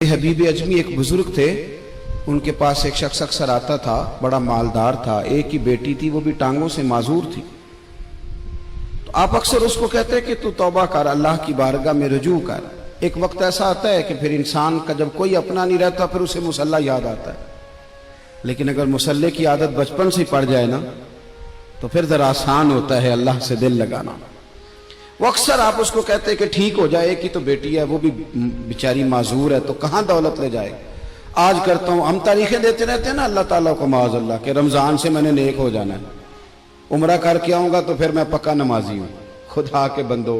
हबीब अजमी एक बुजुर्ग थे, उनके पास एक शख्स अक्सर आता था, बड़ा मालदार था, एक ही बेटी थी, वो भी टांगों से माजूर थी। तो आप अक्सर उसको कहते कि तू तौबा कर, अल्लाह की बारगाह में रुजू कर। एक वक्त ऐसा आता है कि फिर इंसान का जब कोई अपना नहीं रहता फिर उसे मुसल्ला याद आता है, लेकिन अगर मुसल्ले की आदत बचपन से पड़ जाए ना तो फिर जरा आसान होता है अल्लाह से दिल लगाना। वो अक्सर आप उसको कहते कि ठीक हो जाए, कि तो बेटी है, वो भी बेचारी माजूर है, तो कहाँ दौलत ले जाए। आज करता हूँ, हम तारीखें देते रहते हैं ना अल्लाह ताला को माज़अल्लाह के रमज़ान से मैंने नेक हो जाना है, उम्रा करके आऊँगा तो फिर मैं पक्का नमाजी हूँ। खुदा के बंदो,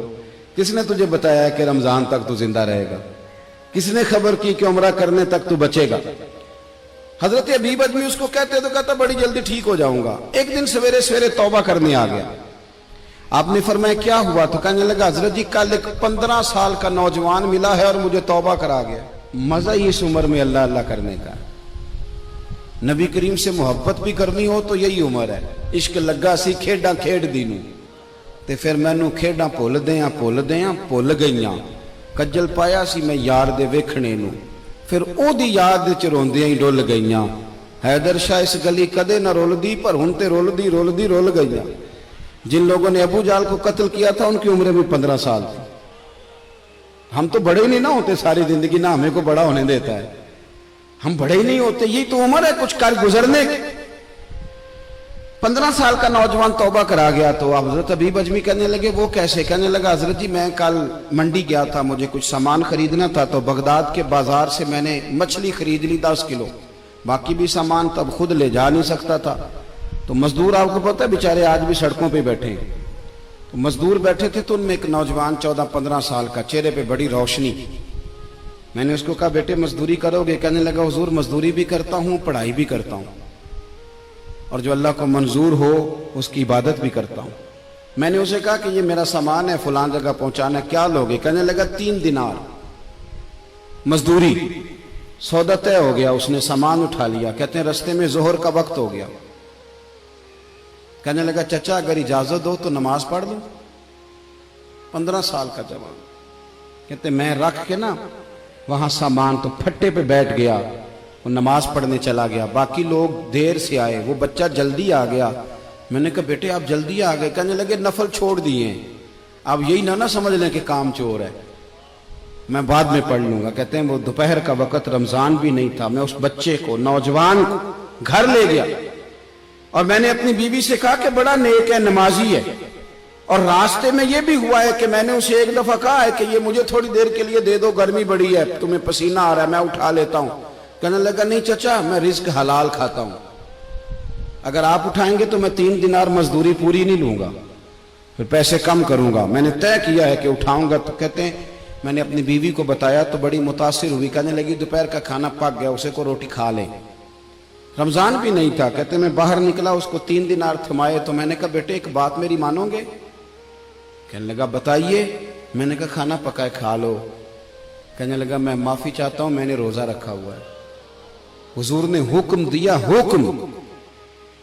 किसने तुझे बताया कि रमज़ान तक तू जिंदा रहेगा? किसने खबर की कि उम्रा करने तक तू बचेगा? हजरत हबीब अजमी उसको कहते तो कहता बड़ी जल्दी ठीक हो जाऊंगा। एक दिन सवेरे सवेरे तौबा करने आ गया। आपने फरमाया क्या हुआ? तो कहने लगा हजरत जी कल एक 15 साल का नौजवान मिला है और मुझे तौबा करा गया। मजा ही इस उम्र में अल्लाह अल्लाह करने का। नबी करीम से मोहब्बत भी करनी हो तो यही उम्र है। इश्क लगा सी खेडा खेड दी नूं ते फिर मैनू खेडा भुल भुल गईयां। कज्जल पाया सी मैं यार दे वेखणे नूं, फिर ओदी याद च रोंदियां ही डुल गईयां। हैदर शाह इस गली कदे न रुलदी, पर हुण ते रुलदी रुलदी रुल गईयां। जिन लोगों ने अबू जाल को कत्ल किया था उनकी उम्र भी 15 साल थी। हम तो बड़े ही नहीं ना होते सारी जिंदगी, ना हमें को बड़ा होने देता है, हम बड़े ही नहीं होते। यही तो उम्र है कुछ कर गुजरने की। 15 साल का नौजवान तौबा करा गया। तो हजरत हबीब अजमी कहने लगे वो कैसे? कहने लगा हजरत जी मैं कल मंडी गया था, मुझे कुछ सामान खरीदना था, तो बगदाद के बाजार से मैंने मछली खरीद ली 10 किलो, बाकी भी सामान तब खुद ले जा नहीं सकता था। तो मजदूर आपको पता है बेचारे आज भी सड़कों पे बैठे हैं। तो मजदूर बैठे थे तो उनमें एक नौजवान 14-15 साल का, चेहरे पे बड़ी रोशनी। मैंने उसको कहा बेटे मजदूरी करोगे? कहने लगा हुजूर मजदूरी भी करता हूँ, पढ़ाई भी करता हूँ, और जो अल्लाह को मंजूर हो उसकी इबादत भी करता हूँ। मैंने उसे कहा कि ये मेरा सामान है, फलां जगह पहुंचाना, क्या लोगे? कहने लगा 3 दिनार मजदूरी। सौदा तय हो गया, उसने सामान उठा लिया। कहते हैं रस्ते में जोहर का वक्त हो गया। कहने लगा चचा अगर इजाजत दो तो नमाज पढ़ लूं। 15 साल का जवान। कहते मैं रख के ना वहां सामान तो फट्टे पे बैठ गया, वो नमाज पढ़ने चला गया। बाकी लोग देर से आए, वो बच्चा जल्दी आ गया। मैंने कहा बेटे आप जल्दी आ गए? कहने लगे नफल छोड़ दिए, अब यही ना समझ लें कि काम चोर है, मैं बाद में पढ़ लूंगा। कहते हैं वो दोपहर का वक्त, रमजान भी नहीं था, मैं उस बच्चे को, नौजवान को घर ले गया और मैंने अपनी बीवी से कहा कि बड़ा नेक है, नमाजी है। और रास्ते में ये भी हुआ है कि मैंने उसे एक दफा कहा है कि ये मुझे थोड़ी देर के लिए दे दो, गर्मी बड़ी है, तुम्हें पसीना आ रहा है, मैं उठा लेता हूं। कहने लगा नहीं चचा मैं रिस्क हलाल खाता हूं, अगर आप उठाएंगे तो मैं 3 दिनार मजदूरी पूरी नहीं लूंगा, फिर पैसे कम करूंगा। मैंने तय किया है कि उठाऊंगा। तो कहते हैं मैंने अपनी बीवी को बताया तो बड़ी मुतासिर हुई। कहने लगी दोपहर का खाना पक गया, उसे को रोटी खा ले। रमजान भी नहीं था। कहते मैं बाहर निकला, उसको 3 दिनार थमाए। तो मैंने कहा बेटे एक बात मेरी मानोगे? कहने लगा बताइए। मैंने कहा खाना पकाए खा लो। कहने लगा मैं माफी चाहता हूं, मैंने रोजा रखा हुआ है। हुजूर ने हुक्म दिया, हुक्म,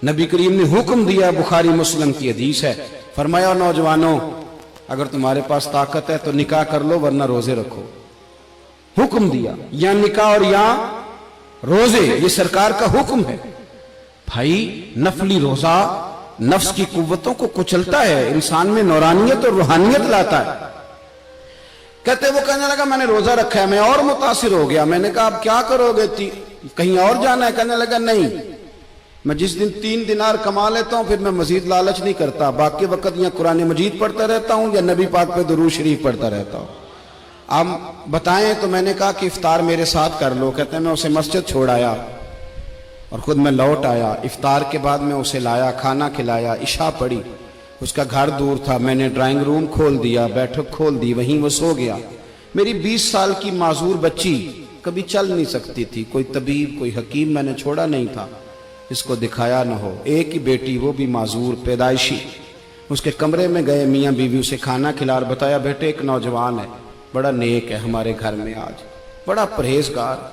नबी करीम ने हुक्म दिया, बुखारी मुस्लिम की हदीस है। फरमाया नौजवानों अगर तुम्हारे पास ताकत है तो निकाह कर लो, वरना रोजे रखो। हुक्म दिया, या निकाह और या रोजे, ये सरकार का हुक्म है। भाई नफली रोजा नफ्स की कुव्वतों को कुचलता है, इंसान में नौरानियत और रूहानियत लाता है। कहते वो कहने लगा मैंने रोजा रखा है। मैं और मुतासिर हो गया। मैंने कहा आप क्या करोगे? कहीं और जाना है? कहने लगा नहीं, मैं जिस दिन 3 दिनार कमा लेता हूं फिर मैं मजीद लालच नहीं करता, बाकी वक्त या कुरान मजीद पढ़ता रहता हूं या नबी पाक पे दुरूद शरीफ पढ़ता रहता हूं। आप बताएं। तो मैंने कहा कि इफ्तार मेरे साथ कर लो। कहते हैं मैं उसे मस्जिद छोड़ आया और खुद मैं लौट आया। इफ्तार के बाद मैं उसे लाया, खाना खिलाया, इशा पढ़ी। उसका घर दूर था, मैंने ड्राइंग रूम खोल दिया, बैठक खोल दी, वहीं वो सो गया। मेरी 20 साल की माजूर बच्ची कभी चल नहीं सकती थी, कोई तबीब कोई हकीम मैंने छोड़ा नहीं था इसको दिखाया न हो। एक ही बेटी, वो भी माजूर पैदाइशी। उसके कमरे में गए, मियाँ बीवी उसे खाना खिला, बताया बेटे एक नौजवान है, बड़ा नेक है हमारे घर में, आज बड़ा परहेजगार।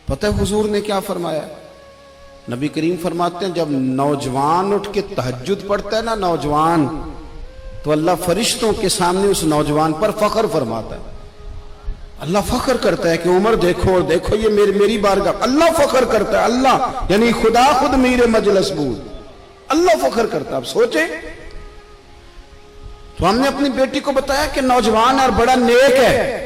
पता है हुजूर ने क्या फरमाया? नबी करीम फरमाते हैं जब नौजवान उठ के तहज्जुद पढ़ता है ना नौजवान, तो अल्लाह फरिश्तों के सामने उस नौजवान पर फख्र फरमाता है। اللہ فخر کرتا ہے کہ عمر دیکھو اور دیکھو یہ میری بارگاہ. اللہ فخر کرتا ہے, اللہ یعنی خدا خود میر مجلس بود, اللہ فخر کرتا ہے. اب سوچیں, تو ہم نے اپنی بیٹی کو بتایا کہ نوجوان اور بڑا نیک ہے,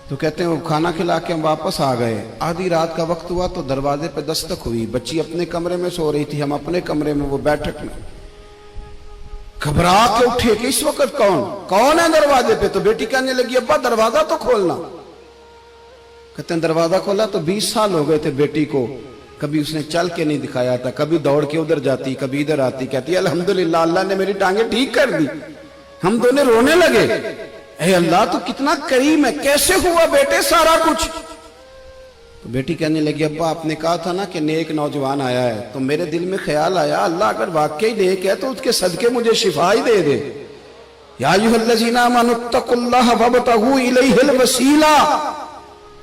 تو کہتے ہیں وہ کھانا کھلا کے ہم واپس آ گئے. آدھی رات کا وقت ہوا تو دروازے پہ دستک ہوئی. بچی اپنے کمرے میں سو رہی تھی, ہم اپنے کمرے میں, وہ بیٹھک میں. گھبرا کے اٹھے کہ اس وقت کون ہے دروازے پہ؟ تو بیٹی کہنے لگی ابا دروازہ تو کھولنا. کہتے ہیں دروازہ کھولا تو 20 سال ہو گئے تھے بیٹی کو, کبھی اس نے چل کے نہیں دکھایا تھا, کبھی دوڑ کے ادھر جاتی, کبھی ادھر آتی. کہتی ہے الحمدللہ اللہ نے میری ٹانگیں ٹھیک کر دی. ہم دونوں رونے لگے, اے اللہ تو کتنا کریم ہے, کیسے ہوا بیٹے سارا کچھ؟ تو بیٹی کہنے لگی ابا آپ نے کہا تھا نا کہ نیک نوجوان آیا ہے, تو میرے دل میں خیال آیا اللہ اگر واقعی نیک ہے تو اس کے صدقے مجھے شفا ہی دے دے. یا ایھا الذین آمنوا اتقوا اللہ وابتغوا الیہ الوسیلہ.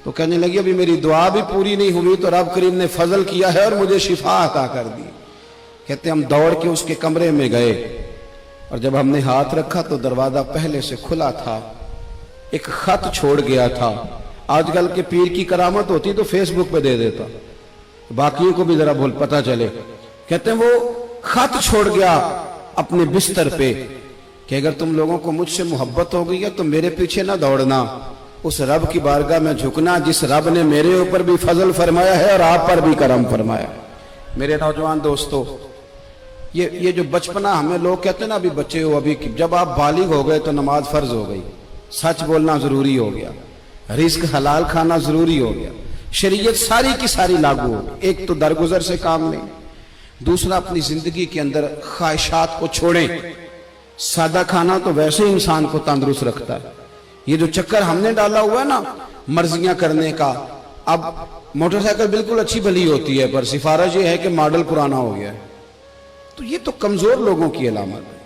تو کہنے لگی ابھی میری دعا بھی پوری نہیں ہوئی تو رب کریم نے فضل کیا ہے اور مجھے شفا عطا کر دی. کہتے ہم دوڑ کے اس کے کمرے میں گئے, اور جب ہم نے ہاتھ رکھا تو دروازہ پہلے سے کھلا تھا, ایک خط چھوڑ گیا تھا. آج کل کے پیر کی کرامت ہوتی تو فیس بک پہ دے دیتا, باقیوں کو بھی ذرا پتہ چلے. کہتے ہیں وہ خط چھوڑ گیا اپنے بستر پہ کہ اگر تم لوگوں کو مجھ سے محبت ہو گئی ہے تو میرے پیچھے نہ دوڑنا, اس رب کی بارگاہ میں جھکنا جس رب نے میرے اوپر بھی فضل فرمایا ہے اور آپ پر بھی کرم فرمایا. میرے نوجوان دوستو, یہ جو بچپنا ہمیں لوگ کہتے ہیں نا ابھی بچے ہو, ابھی جب آپ بالغ ہو گئے تو نماز فرض ہو گئی, سچ بولنا ضروری ہو گیا, رزق حلال کھانا ضروری ہو گیا, شریعت ساری کی ساری لاگو ہو گئی. ایک تو درگزر سے کام لیں, دوسرا اپنی زندگی کے اندر خواہشات کو چھوڑیں. سادہ کھانا تو ویسے ہی انسان کو تندرست رکھتا ہے. یہ جو چکر ہم نے ڈالا ہوا ہے نا مرضیاں کرنے کا, اب موٹر سائیکل بالکل اچھی بھلی ہوتی ہے پر سفارش یہ ہے کہ ماڈل پرانا ہو گیا ہے, تو یہ تو کمزور لوگوں کی علامت ہے.